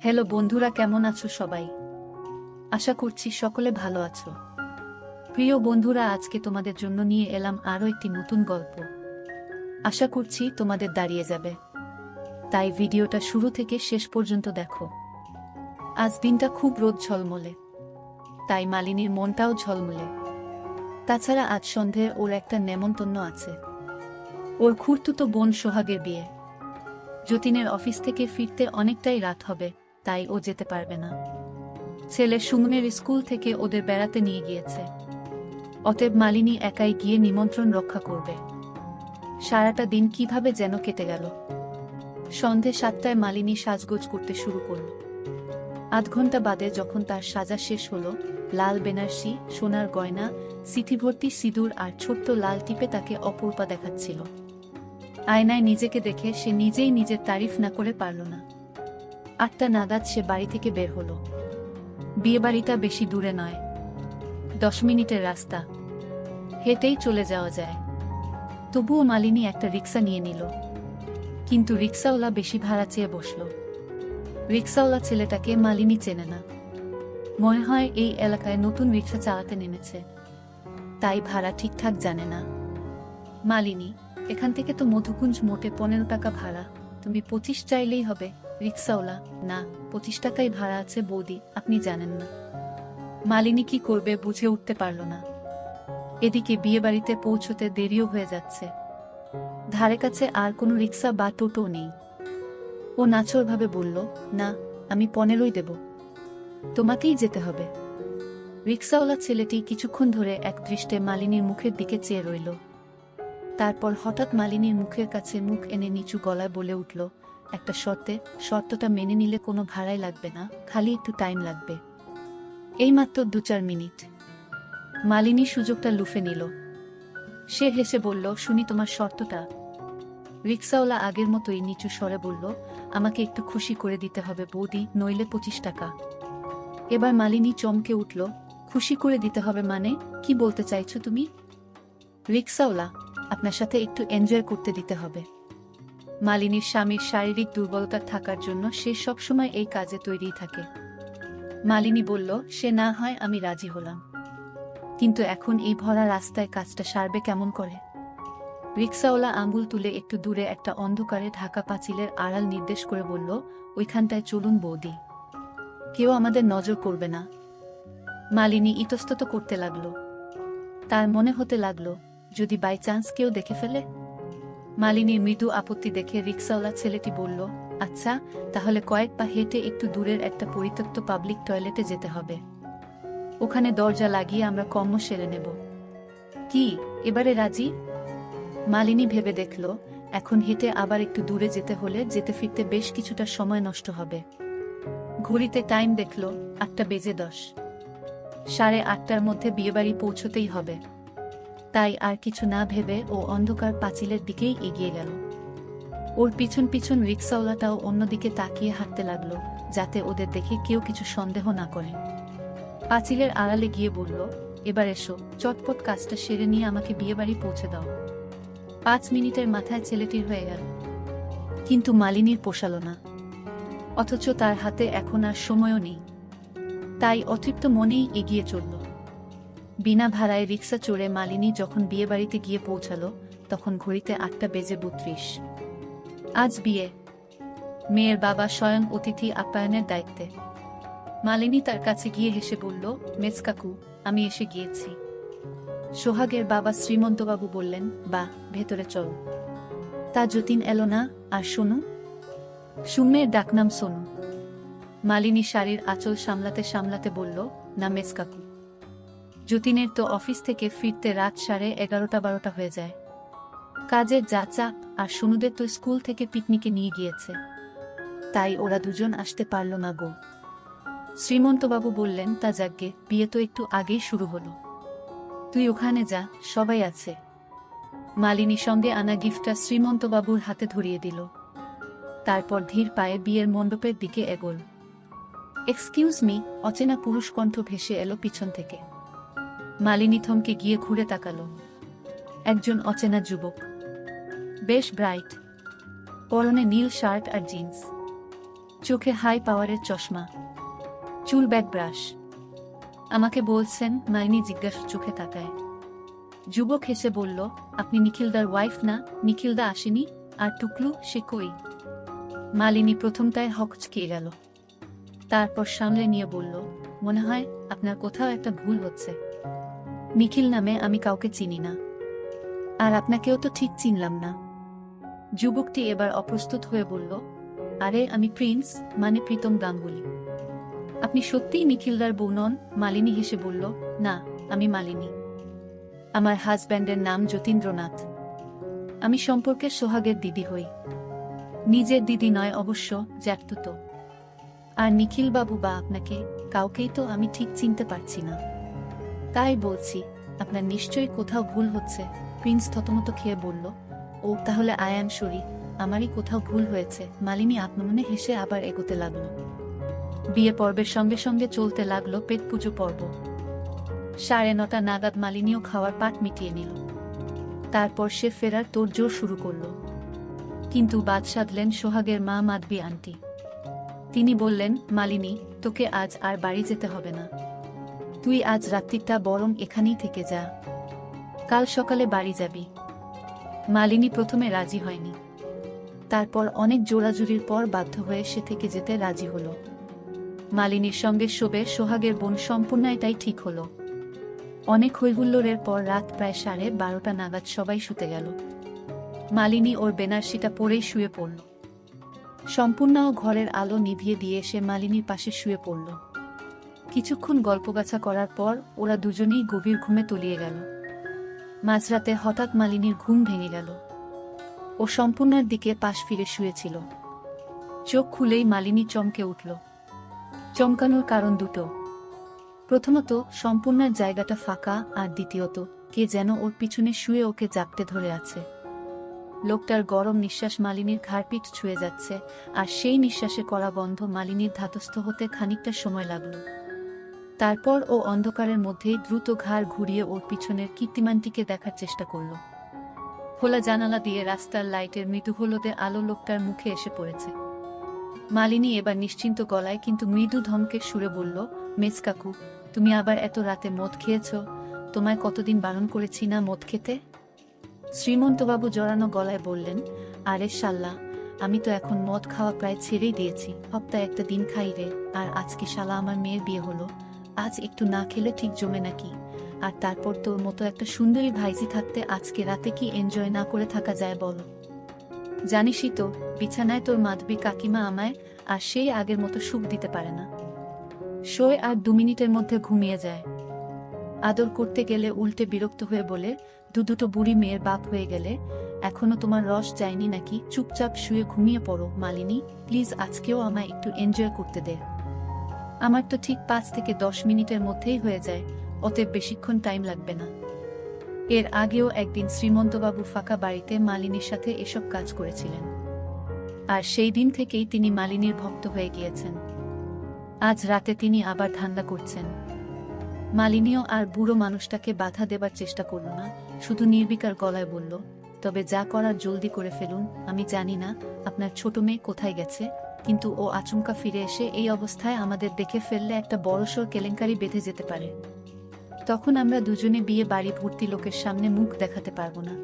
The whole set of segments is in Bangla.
হ্যালো বন্ধুরা, কেমন আছো সবাই? আশা করছি সকলে ভালো আছো। প্রিয় বন্ধুরা, আজকে তোমাদের জন্য নিয়ে এলাম আরও একটি নতুন গল্প। আশা করছি তোমাদের দাঁড়িয়ে যাবে, তাই ভিডিওটা শুরু থেকে শেষ পর্যন্ত দেখো। আজ দিনটা খুব রোদ ঝলমলে, তাই মালিনীর মনটাও ঝলমলে। তাছাড়া আজ সন্ধে ওর একটা নেমন্তন্ন আছে। ওর খুড়তুতো বোন সোহাগের বিয়ে। যতীনের অফিস থেকে ফিরতে অনেকটাই রাত হবে, তাই ও যেতে পারবে না। ছেলে সুমনের স্কুল থেকে ওদের বেড়াতে নিয়ে গিয়েছে। অতএব মালিনী একাই গিয়ে নিমন্ত্রণ রক্ষা করবে। সারাটা দিন কিভাবে যেন কেটে গেল। সন্ধে 7টায় মালিনী সাজগোজ করতে শুরু করল। আধ ঘন্টা বাদে যখন তার সাজা শেষ হলো, লাল বেনারসি, সোনার গয়না, সিথিভর্তি সিঁদুর আর ছোট্ট লাল টিপে তাকে অপরূপা দেখাচ্ছিল। আয়নায় নিজেকে দেখে সে নিজেই নিজের তারিফ না করে পারল না। 8টা নাগাদ সে বাড়ি থেকে বের হলো। বিয়েবাড়িটা বেশি দূরে নয়, 10 মিনিটের রাস্তা, হেঁটেই চলে যাওয়া যায়। তবুও মালিনী একটা রিক্সা নিয়ে নিল, কিন্তু রিক্সাওয়ালা বেশি ভাড়া চেয়ে বসল। রিক্সাওয়ালা ছেলেটাকে মালিনী চেনে না, মনে হয় এই এলাকায় নতুন রিক্সা চালাতে নেমেছে, তাই ভাড়া ঠিকঠাক জানে না। মালিনী, এখান থেকে তো মধুকুঞ্জ মোটে 15 টাকা ভাড়া, তুমি 25 চাইলেই হবে। রিক্সাওয়ালা, না, 25 টাকাই ভাড়া আছে বৌদি, আপনি জানেন না। মালিনী কি করবে বুঝে উঠতে পারল না। এদিকে বিয়েবাড়িতে পৌঁছতে দেরিও হয়ে যাচ্ছে। ধারে কাছে আর কোনো রিক্সা বা টোটো নেই। ও নাছোড়ভাবে বলল, না, আমি 15ই দেব, তোমাকেই যেতে হবে। রিক্সাওয়ালা ছেলেটি কিছুক্ষণ ধরে এক দৃষ্টে মালিনীর মুখের দিকে চেয়ে রইল। তারপর হঠাৎ মালিনীর মুখের কাছে মুখ এনে নিচু গলায় বলে উঠল, একটা শর্তে, শর্তটা মেনে নিলে কোনো ভাড়াই লাগবে না, খালি একটু টাইম লাগবে, এইমাত্র 2-4 মিনিট। মালিনী সুযোগটা লুফে নিল। সে হেসে বলল, শুনি তোমার শর্তটা। রিক্সাওয়ালা আগের মতোই নিচু স্বরে বলল, আমাকে একটু খুশি করে দিতে হবে বৌদি, নইলে 25 টাকা। এবার মালিনী চমকে উঠল, খুশি করে দিতে হবে মানে, কি বলতে চাইছো তুমি? রিক্সাওয়ালা, আপনার সাথে একটু এনজয় করতে দিতে হবে। মালিনীর স্বামীর শারীরিক দুর্বলতা থাকার জন্য সে সবসময় এই কাজে তৈরি থাকে। মালিনী বলল, সে না হয় আমি রাজি হলাম, কিন্তু এখন এই ভরা রাস্তায় কাজটা সারবে কেমন করে? রিক্সাওয়ালা আঙ্গুল তুলে একটু দূরে একটা অন্ধকারে ঢাকা পাঁচিলের আড়াল নির্দেশ করে বলল, ওইখানটায় চলুন বৌদি, কেউ আমাদের নজর করবে না। মালিনী ইতস্তত করতে লাগলো। তার মনে হতে লাগলো, যদি বাই চান্স কেউ দেখে ফেলে। মালিনীর মৃদু আপত্তি দেখে রিক্সাওয়ালা ছেলেটি বলল, আচ্ছা, তাহলে কয়েক পা হেঁটে একটু দূরের একটা পরিত্যক্ত পাবলিক টয়লেটে যেতে হবে। ওখানে দরজা লাগিয়ে আমরা কর্ম সেরে নেব। কি, এবারে রাজি? মালিনী ভেবে দেখল, এখন হেঁটে আবার একটু দূরে যেতে হলে যেতে ফিরতে বেশ কিছুটা সময় নষ্ট হবে। ঘড়িতে টাইম দেখল, 8:10। 8:30টার মধ্যে বিয়েবাড়ি পৌঁছতেই হবে। তাই আর কিছু না ভেবে ও অন্ধকার পাঁচিলের দিকেই এগিয়ে গেল। ওর পিছন পিছন রিক্সাওয়ালাটাও অন্যদিকে তাকিয়ে হাঁটতে লাগলো, যাতে ওদের দেখে কেউ কিছু সন্দেহ না করে। পাঁচিলের আড়ালে গিয়ে বলল, এবার এসো, চটপট কাজটা সেরে নিয়ে আমাকে বিয়েবাড়ি পৌঁছে দাও। 5 মিনিটের মাথায় ছেলেটির হয়ে গেল। কিন্তু মালিনীর পোষাল না, অথচ তার হাতে এখন আর সময়ও নেই। তাই অতৃপ্ত মনেই এগিয়ে চলল। বিনা ভাড়ায় রিক্সা চড়ে মালিনী যখন বিয়েবাড়িতে গিয়ে পৌঁছালো, তখন ঘড়িতে 8:32। আজ বিয়ে। মেয়ের বাবা স্বয়ং অতিথি আপ্যায়নের দায়িত্বে। মালিনী তার কাছে গিয়ে হেসে বলল, মেজ কাকু, আমি এসে গিয়েছি। সোহাগের বাবা শ্রীমন্তবাবু বললেন, বাহ, ভেতরে চলো। তা যতীন এলো না? আর সোনু? সুমের ডাকনাম সোনু। মালিনী শাড়ির আঁচল সামলাতে সামলাতে বলল, না মেজ কাকু, যতীনের তো অফিস থেকে ফিরতে রাত 11:30-12টা হয়ে যায়। কাজের যা চাপ, আর সোনুদের তো স্কুল থেকে পিকনিকে নিয়ে গিয়েছে, তাই ওরা দুজন আসতে পারল না গো। শ্রীমন্তবাবু বললেন, তা যাগ্গে, বিয়ে তো একটু আগেই শুরু হলো, তুই ওখানে যা, সবাই আছে। মালিনী সঙ্গে আনা গিফটটা শ্রীমন্তবাবুর হাতে ধরিয়ে দিল। তারপর ধীর পায়ে বিয়ের মণ্ডপের দিকে এগোল। এক্সকিউজ মি, অচেনা পুরুষ কণ্ঠ ভেসে এলো পিছন থেকে। মালিনী থমকে গিয়ে ঘুরে তাকালো। একজন অচেনা যুবক, বেশ ব্রাইট, পরনে নীল শার্ট আর জিন্স। চোখে হাই পাওয়ারের চশমা, চুল ব্যাক ব্রাশ। আমাকে বলছেন? মালিনী জিজ্ঞাসা চোখে তাকায়। যুবক হেসে বলল, আপনি নিখিলদার ওয়াইফ না? নিখিলদা আসেনি? আর টুকলু, সে কই? মালিনী প্রথমটায় হকচকিয়ে গেল, তারপর সামলে নিয়ে বলল, মনে হয় আপনার কোথাও একটা ভুল হচ্ছে। নিখিল নামে আমি কাউকে চিনি না, আর আপনাকেও তো ঠিক চিনলাম না। যুবকটি এবার অপ্রস্তুত হয়ে বলল, আরে আমি প্রিন্স, মানে প্রীতম গাঙ্গুলি। আপনি সত্যিই নিখিলদার বউ নন? মালিনী হেসে বলল, না, আমি মালিনী। আমার হাজব্যান্ডের নাম যতীন্দ্রনাথ। আমি সম্পর্কের সোহাগের দিদি হই। নিজের দিদি নয় অবশ্য, জ্যাঠতুতো। আর নিখিলবাবু বা আপনাকে, কাউকেই তো আমি ঠিক চিনতে পারছি না। তাই বলছি, আপনার নিশ্চয়ই কোথাও ভুল হচ্ছে। প্রিন্স থতমত খেয়ে বলল, ও তাহলে আই অ্যাম সরি, আমারই কোথাও ভুল হয়েছে। মালিনী আত্মমনে হেসে আবার এগোতে লাগলো। বিয়ে পর্বের সঙ্গে সঙ্গে চলতে লাগলো পেট পুজো পর্ব। 9:30 নাগাদ মালিনীও খাওয়ার পাট মিটিয়ে নিল। তারপর সে ফেরার তোড়জোড় শুরু করল। কিন্তু বাদ সাধলেন সোহাগের মা মাধবী আন্টি। তিনি বললেন, মালিনী, তোকে আজ আর বাড়ি যেতে হবে না। তুই আজ রাত্রিটা বরং এখানেই থেকে যা, কাল সকালে বাড়ি যাবি। মালিনী প্রথমে রাজি হয়নি, তারপর অনেক জোরাজুরির পর বাধ্য হয়ে সে থেকে যেতে রাজি হল। মালিনীর সঙ্গে শোবে সোহাগের বোন সম্পূর্ণ, এটাই ঠিক হলো। অনেক হৈহুল্লোড়ের পর রাত প্রায় 12:30 নাগাদ সবাই শুতে গেল। মালিনী ওর বেনারসিটা পরেই শুয়ে পড়ল। সম্পূর্ণও ঘরের আলো নিভিয়ে দিয়ে সে মালিনীর পাশে শুয়ে পড়ল। কিছুক্ষণ গল্পগাছা করার পর ওরা দুজনেই গভীর ঘুমে তলিয়ে গেল। মাঝরাতে হঠাৎ মালিনীর ঘুম ভেঙে গেল। ও সম্পূর্ণার দিকে পাশ ফিরে শুয়েছিল। চোখ খুলেই মালিনী চমকে উঠল। চমকানোর কারণ দুটো। প্রথমত, সম্পূর্ণার জায়গাটা ফাঁকা, আর দ্বিতীয়ত, কে যেন ওর পিছনে শুয়ে ওকে জাপটে ধরে আছে। লোকটার গরম নিঃশ্বাস মালিনীর ঘাড়পিঠ ছুঁয়ে যাচ্ছে, আর সেই নিঃশ্বাসে করা বন্ধ মালিনীর ধাতস্থ হতে খানিকটা সময় লাগল। তারপর ও অন্ধকারের মধ্যেই দ্রুত ঘাড় ঘুরিয়ে ওর পিছনের কীর্তিমানটিকে দেখার চেষ্টা করল। খোলা জানালা দিয়ে রাস্তার লাইটের মৃদু হলদে আলো লোকটার মুখে এসে পড়েছে। মালিনী এবার নিশ্চিন্ত গলায় কিন্তু মৃদু ধমকের সুরে বলল, মেজ কাকু, তুমি আবার এত রাতে মদ খেয়েছ? তোমায় কতদিন বারণ করেছি না মদ খেতে? শ্রীমন্তবাবু জড়ানো গলায় বললেন, আরে শাল্লা, আমি তো এখন মদ খাওয়া প্রায় ছেড়েই দিয়েছি। সপ্তাহে একটা দিন খাই রে। আর আজকে শালা আমার মেয়ের বিয়ে হলো, আজ একটু না খেলে ঠিক জমে নাকি? আর তারপর তোর মতো একটা সুন্দরী ভাইজি থাকতে আজকে রাতে কি এনজয় না করে থাকা যায় বল? জানিসই তো, বিছানায় তোর মাধবী কাকিমা আমায় আর সেই আগের মতো সুখ দিতে পারে না। শোয় আর 2 মিনিটের মধ্যে ঘুমিয়ে যায়। আদর করতে গেলে উল্টে বিরক্ত হয়ে বলে, দুটো বুড়ি মেয়ের বাপ হয়ে গেলে এখনো তোমার রস যায়নি নাকি? চুপচাপ শুয়ে ঘুমিয়ে পড়ো মালিনী, প্লিজ আজকেও আমায় একটু এনজয় করতে দে। আমার তো ঠিক 5 থেকে 10 মিনিটের মধ্যেই হয়ে যায়, অতএব বেশিক্ষণ টাইম লাগবে না। এর আগেও একদিন শ্রীমন্তবাবু ফাঁকা বাড়িতে মালিনীর সাথে এসব কাজ করেছিলেন, আর সেই দিন থেকেই তিনি মালিনীর ভক্ত হয়ে গিয়েছেন। আজ রাতে তিনি আবার ধান্দা করছেন। মালিনীও আর বুড়ো মানুষটাকে বাধা দেবার চেষ্টা করল না, শুধু নির্বিকার গলায় বলল, তবে যা করার জলদি করে ফেলুন। আমি জানি না আপনার ছোট মেয়ে কোথায় গেছে, কিন্তু ও আচমকা ফিরে এসে এই অবস্থায় আমাদের দেখে ফেললে একটা বড়সড় কেলেঙ্কারি বেঁধে যেতে পারে। তখন আমরা দুজনে বিয়ে বাড়ি ভর্তি লোকের সামনে মুখ দেখাতে পারবো না।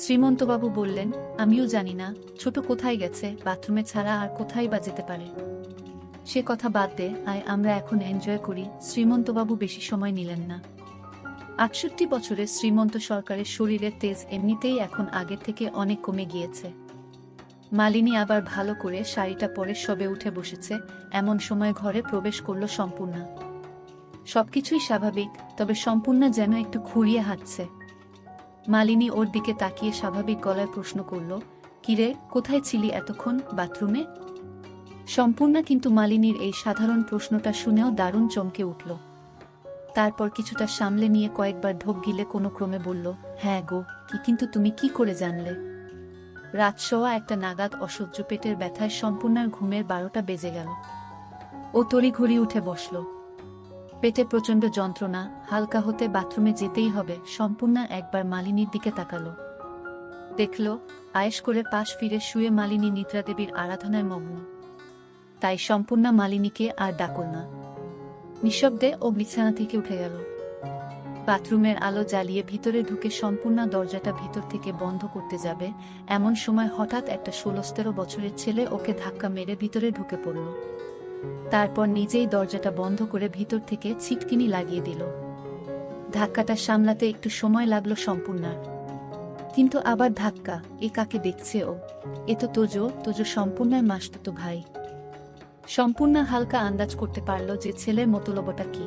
শ্রীমন্তবাবু বললেন, আমিও জানি না ছোট কোথায় গেছে, বাথরুমে ছাড়া আর কোথায় বা যেতে পারে। সে কথা বাদ দে, আয় আমরা এখন এনজয় করি। শ্রীমন্তবাবু বেশি সময় নিলেন না। 68 বছরের শ্রীমন্ত সরকারের শরীরের তেজ এমনিতেই এখন আগের থেকে অনেক কমে গিয়েছে। মালিনী আবার ভালো করে শাড়িটা পরে সবে উঠে বসেছে, এমন সময় ঘরে প্রবেশ করল সম্পূর্ণা। সবকিছুই স্বাভাবিক, তবে সম্পূর্ণা যেন একটু খুঁড়িয়ে হাঁটছে। মালিনী ওর দিকে তাকিয়ে স্বাভাবিক গলায় প্রশ্ন করল, কিরে, কোথায় ছিলি এতক্ষণ? বাথরুমে? সম্পূর্ণা কিন্তু মালিনীর এই সাধারণ প্রশ্নটা শুনেও দারুণ চমকে উঠল। তারপর কিছুটা সামলে নিয়ে কয়েকবার ঢোক গিলে কোনো ক্রমে বলল, হ্যাঁ গো, কিন্তু তুমি কি করে জানলে? রাত 1:15 নাগাদ অসহ্য পেটের ব্যথায় সম্পূর্ণার ঘুমের 12টা বেজে গেল। ও তড়িঘড়ি উঠে বসল। পেটে প্রচণ্ড যন্ত্রণা, হালকা হতে বাথরুমে যেতেই হবে। সম্পূর্ণা একবার মালিনীর দিকে তাকালো, দেখল আয়েশ করে পাশ ফিরে শুয়ে মালিনী নিদ্রাদেবীর আরাধনায় মগ্ন। তাই সম্পূর্ণা মালিনীকে আর ডাকল না। নিঃশব্দে ও বিছানা থেকে উঠে গেল। বাথরুমের আলো জ্বালিয়ে ভিতরে ঢুকে সম্পূর্ণা দরজাটা ভিতর থেকে বন্ধ করতে যাবে, এমন সময় হঠাৎ একটা 16-17 বছরের ছেলে ওকে ধাক্কা মেরে ভিতরে ঢুকে পড়ল। তারপর নিজেই দরজাটা বন্ধ করে ভিতর থেকে ছিটকিনি লাগিয়ে দিল। ধাক্কাটা সামলাতে একটু সময় লাগলো সম্পূর্ণার। কিন্তু আবার ধাক্কা, এ কাকে দেখছে ও? এ তো তোজো সম্পূর্ণার মাসতুতো ভাই। সম্পূর্ণা হালকা আন্দাজ করতে পারল যে ছেলের মতলবটা কি।